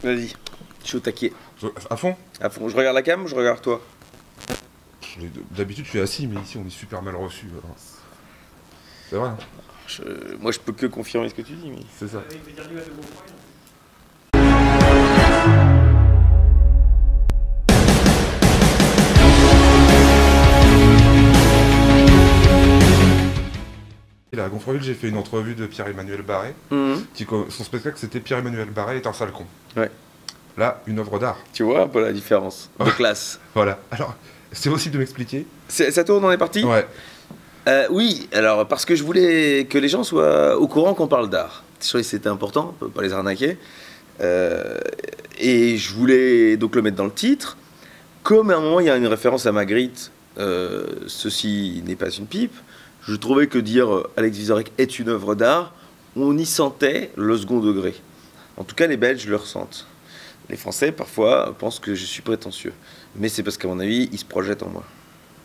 Vas-y, je suis au taquet. À fond? À fond. Je regarde la cam ou je regarde toi? D'habitude, je suis assis, mais ici, on est super mal reçu. C'est vrai, hein. Moi, je peux que confirmer ce que tu dis. Mais... C'est ça. Et là, à Gonfreville, j'ai fait une entrevue de Pierre-Emmanuel Barré. Son spectacle, c'était Pierre-Emmanuel Barré est un sale con. Ouais. Là, une œuvre d'art. Tu vois un peu la différence de classe. Voilà. Alors, c'est possible de m'expliquer? Ça tourne, on est parti? Ouais. Oui, alors parce que je voulais que les gens soient au courant qu'on parle d'art. Je trouvais que c'était important, on peut pas les arnaquer. Et je voulais donc le mettre dans le titre. Comme à un moment il y a une référence à Magritte, ceci n'est pas une pipe, je trouvais que dire Alex Vizorek est une œuvre d'art, on y sentait le second degré. En tout cas, les Belges le ressentent. Les Français, parfois, pensent que je suis prétentieux. Mais c'est parce qu'à mon avis, ils se projettent en moi.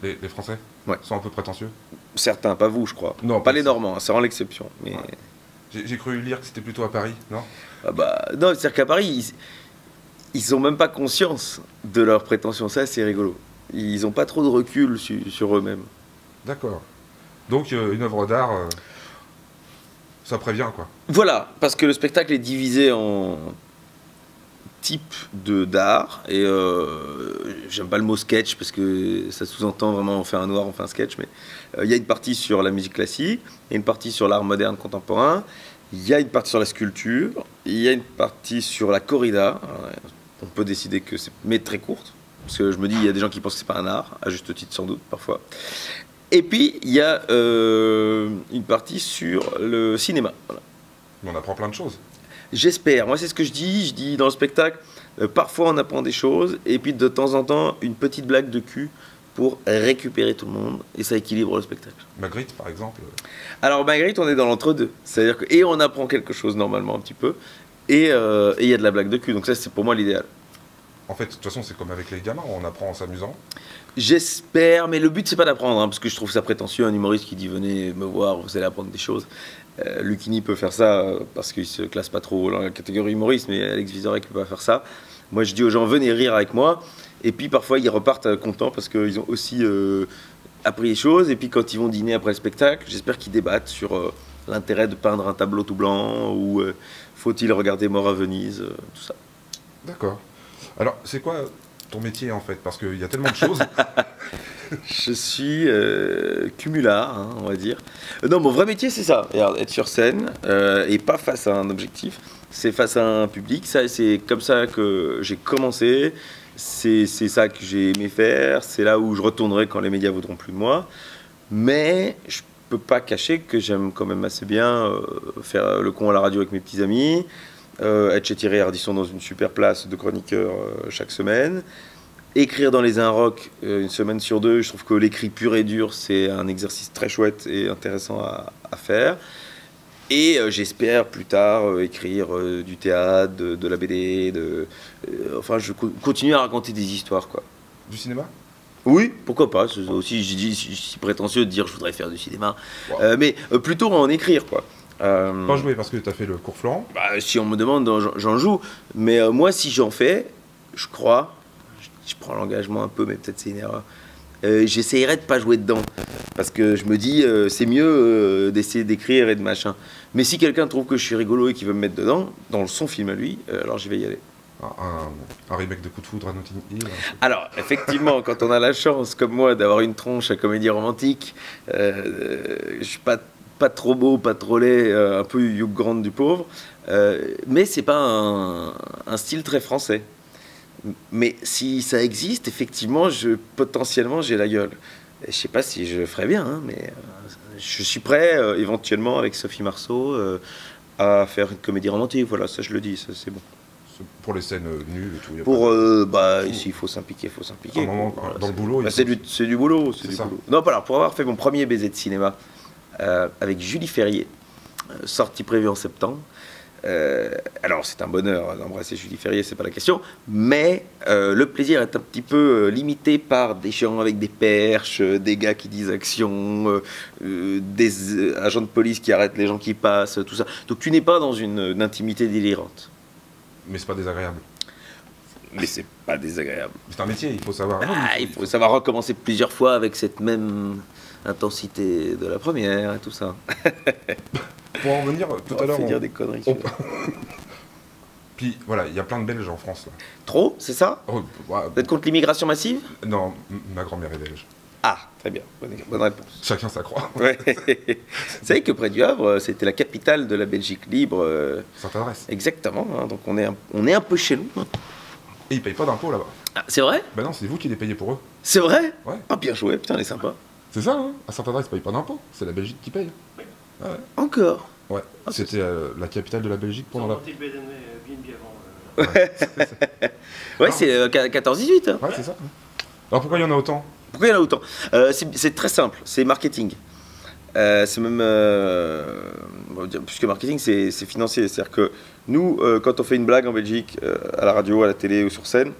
Les Français? Ouais. Sont un peu prétentieux? Certains, pas vous, je crois. Non, pas les Normands, c'est vraiment l'exception. Mais... Ouais. J'ai cru lire que c'était plutôt à Paris, non? Ah bah, non, c'est-à-dire qu'à Paris, ils n'ont même pas conscience de leurs prétentions. Ça, c'est rigolo. Ils n'ont pas trop de recul sur eux-mêmes. D'accord. Donc, une œuvre d'art, ça prévient, quoi. Voilà, parce que le spectacle est divisé en type d'art, et j'aime pas le mot sketch parce que ça sous-entend vraiment on fait un noir, on fait un sketch, mais il y a une partie sur la musique classique, il y a une partie sur l'art moderne contemporain, il y a une partie sur la sculpture, il y a une partie sur la corrida. On peut décider que c'est, mais très courte, parce que je me dis il y a des gens qui pensent que c'est pas un art, à juste titre sans doute parfois. Et puis il y a une partie sur le cinéma. Voilà. On apprend plein de choses. J'espère. Moi, c'est ce que je dis dans le spectacle. Parfois, on apprend des choses, et puis de temps en temps, une petite blague de cul pour récupérer tout le monde, et ça équilibre le spectacle. Magritte, par exemple. Alors, Magritte, on est dans l'entre-deux. C'est-à-dire que, et on apprend quelque chose normalement un petit peu, et il y a de la blague de cul. Donc ça, c'est pour moi l'idéal. En fait, de toute façon, c'est comme avec les gamins, on apprend en s'amusant. J'espère, mais le but, c'est pas d'apprendre, hein, parce que je trouve ça prétentieux, un humoriste qui dit « venez me voir, vous allez apprendre des choses ». Lucchini peut faire ça parce qu'il se classe pas trop dans la catégorie humoriste, mais Alex Vizorek peut pas faire ça. Moi, je dis aux gens, venez rire avec moi. Et puis, parfois, ils repartent contents parce qu'ils ont aussi appris des choses. Et puis, quand ils vont dîner après le spectacle, j'espère qu'ils débattent sur l'intérêt de peindre un tableau tout blanc ou faut-il regarder Mort à Venise, tout ça. D'accord. Alors, c'est quoi ton métier, en fait? Parce qu'il y a tellement de choses. Je suis cumulard, hein, on va dire. Non, mon vrai métier, c'est ça. Regarde, être sur scène et pas face à un objectif. C'est face à un public. C'est comme ça que j'ai commencé. C'est ça que j'ai aimé faire. C'est là où je retournerai quand les médias voudront plus de moi. Mais je peux pas cacher que j'aime quand même assez bien faire le con à la radio avec mes petits amis, être chez Thierry Ardisson dans une super place de chroniqueur chaque semaine. Écrire dans les Inrocks une semaine sur deux, je trouve que l'écrit pur et dur, c'est un exercice très chouette et intéressant à faire. Et j'espère plus tard écrire du théâtre, de la BD, enfin je continue à raconter des histoires, quoi. Du cinéma? Oui, pourquoi pas. Aussi, je suis prétentieux de dire je voudrais faire du cinéma. Wow. Mais plutôt en écrire, quoi. Pas jouer parce que tu as fait le cours Florent? Bah, si on me demande, j'en joue. Mais moi, si j'en fais, je crois... Je prends l'engagement un peu, mais peut-être c'est une erreur. J'essayerai de pas jouer dedans. Parce que je me dis, c'est mieux d'essayer d'écrire et de machin. Mais si quelqu'un trouve que je suis rigolo et qu'il veut me mettre dedans, dans son film à lui, alors je vais y aller. Un remake de Coup de foudre à Notting Hill. Alors, effectivement, quand on a la chance, comme moi, d'avoir une tronche à comédie romantique, je suis pas trop beau, pas trop laid, un peu Hugh Grant du pauvre. Mais c'est pas un style très français. Mais si ça existe, effectivement, potentiellement, j'ai la gueule. Et je sais pas si je le ferais bien, hein, mais je suis prêt, éventuellement, avec Sophie Marceau, à faire une comédie romantique. Voilà, ça je le dis, ça c'est bon. Pour les scènes nues et tout. Pour, ici, il faut s'impliquer, il faut s'impliquer. Dans le boulot. Bah, c'est du boulot, c'est du boulot. Non, alors, pour avoir fait mon premier baiser de cinéma avec Julie Ferrier, sortie prévue en septembre. Alors c'est un bonheur d'embrasser Julie Ferrier, c'est pas la question, mais le plaisir est un petit peu limité par des gens avec des perches, des gars qui disent action, des agents de police qui arrêtent les gens qui passent, tout ça. Donc tu n'es pas dans une intimité délirante. Mais c'est pas désagréable. Mais c'est pas désagréable. C'est un métier, il faut savoir. Il faut savoir recommencer plusieurs fois avec cette même intensité de la première et tout ça. Pour en revenir, tout à l'heure... dire des conneries. Puis voilà, il y a plein de Belges en France. Là. Trop, c'est ça? Oh, ouais. Vous êtes contre l'immigration massive? Non, ma grand-mère est belge. Ah, très bien, bonne réponse. Chacun sa croix. Ouais. Vous savez que près du Havre, c'était la capitale de la Belgique libre. Sainte-Adresse. Exactement, hein, donc on est un peu chez nous. Hein. Et ils payent pas d'impôts là-bas. Ah, c'est vrai? Ben non, c'est vous qui les payez pour eux. C'est vrai? Ouais. Ah, bien joué, putain, elle est sympa. C'est ça, hein. À Sainte-Adresse, ils payent pas d'impôts. C'est la Belgique qui paye. Ah ouais. Encore? Ouais. Ah, c'était la capitale de la Belgique pendant la... Ouais, c'est 14-18. Hein. Ouais, c'est ça. Alors pourquoi il y en a autant? Pourquoi il y en a autant? C'est très simple, c'est marketing. C'est même... puisque marketing, c'est financier. C'est-à-dire que nous, quand on fait une blague en Belgique, à la radio, à la télé ou sur scène,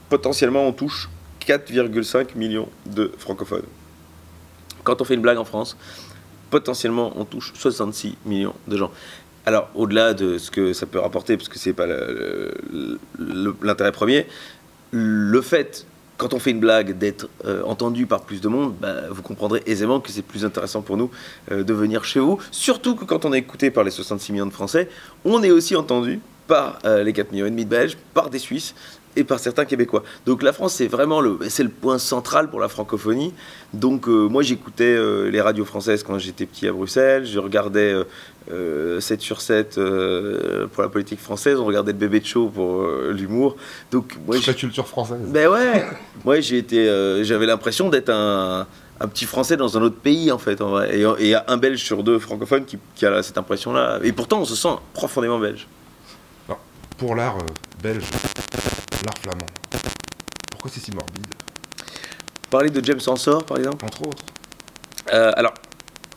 potentiellement on touche 4,5 millions de francophones. Quand on fait une blague en France, potentiellement on touche 66 millions de gens. Alors, au-delà de ce que ça peut rapporter, parce que c'est pas l'intérêt premier, le fait, quand on fait une blague, d'être entendu par plus de monde, bah, vous comprendrez aisément que c'est plus intéressant pour nous de venir chez vous. Surtout que quand on est écouté par les 66 millions de Français, on est aussi entendu par les 4,5 millions de Belges, par des Suisses et par certains Québécois. Donc la France, c'est vraiment le point central pour la francophonie. Donc moi, j'écoutais les radios françaises quand j'étais petit à Bruxelles. Je regardais 7 sur 7 pour la politique française. On regardait le Bébé de Show pour l'humour. Donc moi, toute la culture française. Ben ouais. Moi, j'avais l'impression d'être un petit Français dans un autre pays, en fait. En vrai. Et un Belge sur deux francophones qui a cette impression-là. Et pourtant, on se sent profondément belge. Alors, pour l'art belge, l'art flamand, pourquoi c'est si morbide? Parler de James Ensor, par exemple. Entre autres. Alors,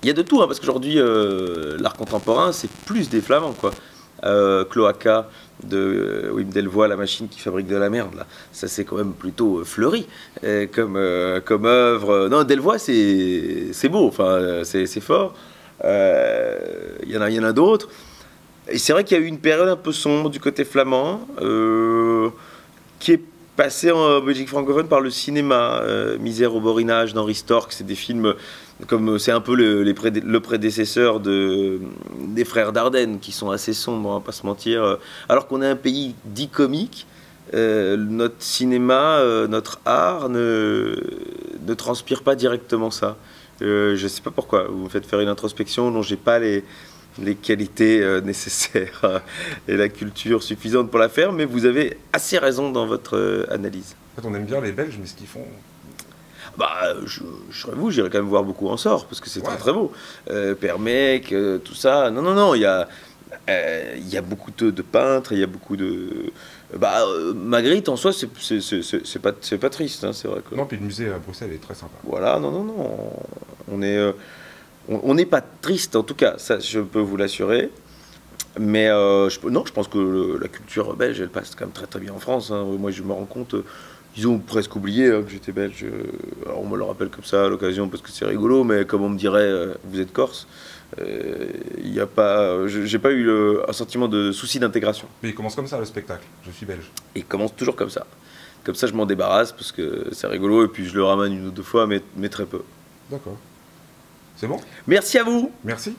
il y a de tout, hein, parce qu'aujourd'hui, l'art contemporain, c'est plus des flamands, quoi. Cloaca de Wim Delvoye, la machine qui fabrique de la merde, là. Ça, c'est quand même plutôt fleuri comme œuvre. Non, Delvoye, c'est beau, enfin, c'est fort. Il y en a d'autres. Et c'est vrai qu'il y a eu une période un peu sombre du côté flamand, qui est passée en Belgique francophone par le cinéma. Misère au borinage d'Henri Storck, c'est des films comme c'est un peu le prédécesseur des frères Dardenne, qui sont assez sombres, on va pas se mentir. Alors qu'on est un pays dit comique, notre cinéma, notre art ne transpire pas directement ça. Je sais pas pourquoi. Vous me faites faire une introspection dont j'ai pas les qualités nécessaires et la culture suffisante pour la faire, mais vous avez assez raison dans votre analyse. En fait, on aime bien les Belges, mais ce qu'ils font... Bah, je serais vous, j'irais quand même voir beaucoup Ensor, parce que c'est très très beau. Père Mec, tout ça. Non, il y a beaucoup de peintres, il y a beaucoup de... Bah, Magritte, en soi, c'est pas triste, hein, c'est vrai que... Non, puis le musée à Bruxelles est très sympa. Voilà, non. On n'est pas triste, en tout cas, ça je peux vous l'assurer. Mais je pense que la culture belge, elle passe quand même très très bien en France. Hein. Moi, je me rends compte, ils ont presque oublié que j'étais belge. Alors, on me le rappelle comme ça à l'occasion parce que c'est rigolo, mais comme on me dirait, vous êtes corse, y a pas, j'ai pas eu un sentiment de souci d'intégration. Mais il commence comme ça le spectacle, je suis belge. Et il commence toujours comme ça. Comme ça, je m'en débarrasse parce que c'est rigolo et puis je le ramène une ou deux fois, mais très peu. D'accord. C'est bon? Merci à vous. Merci.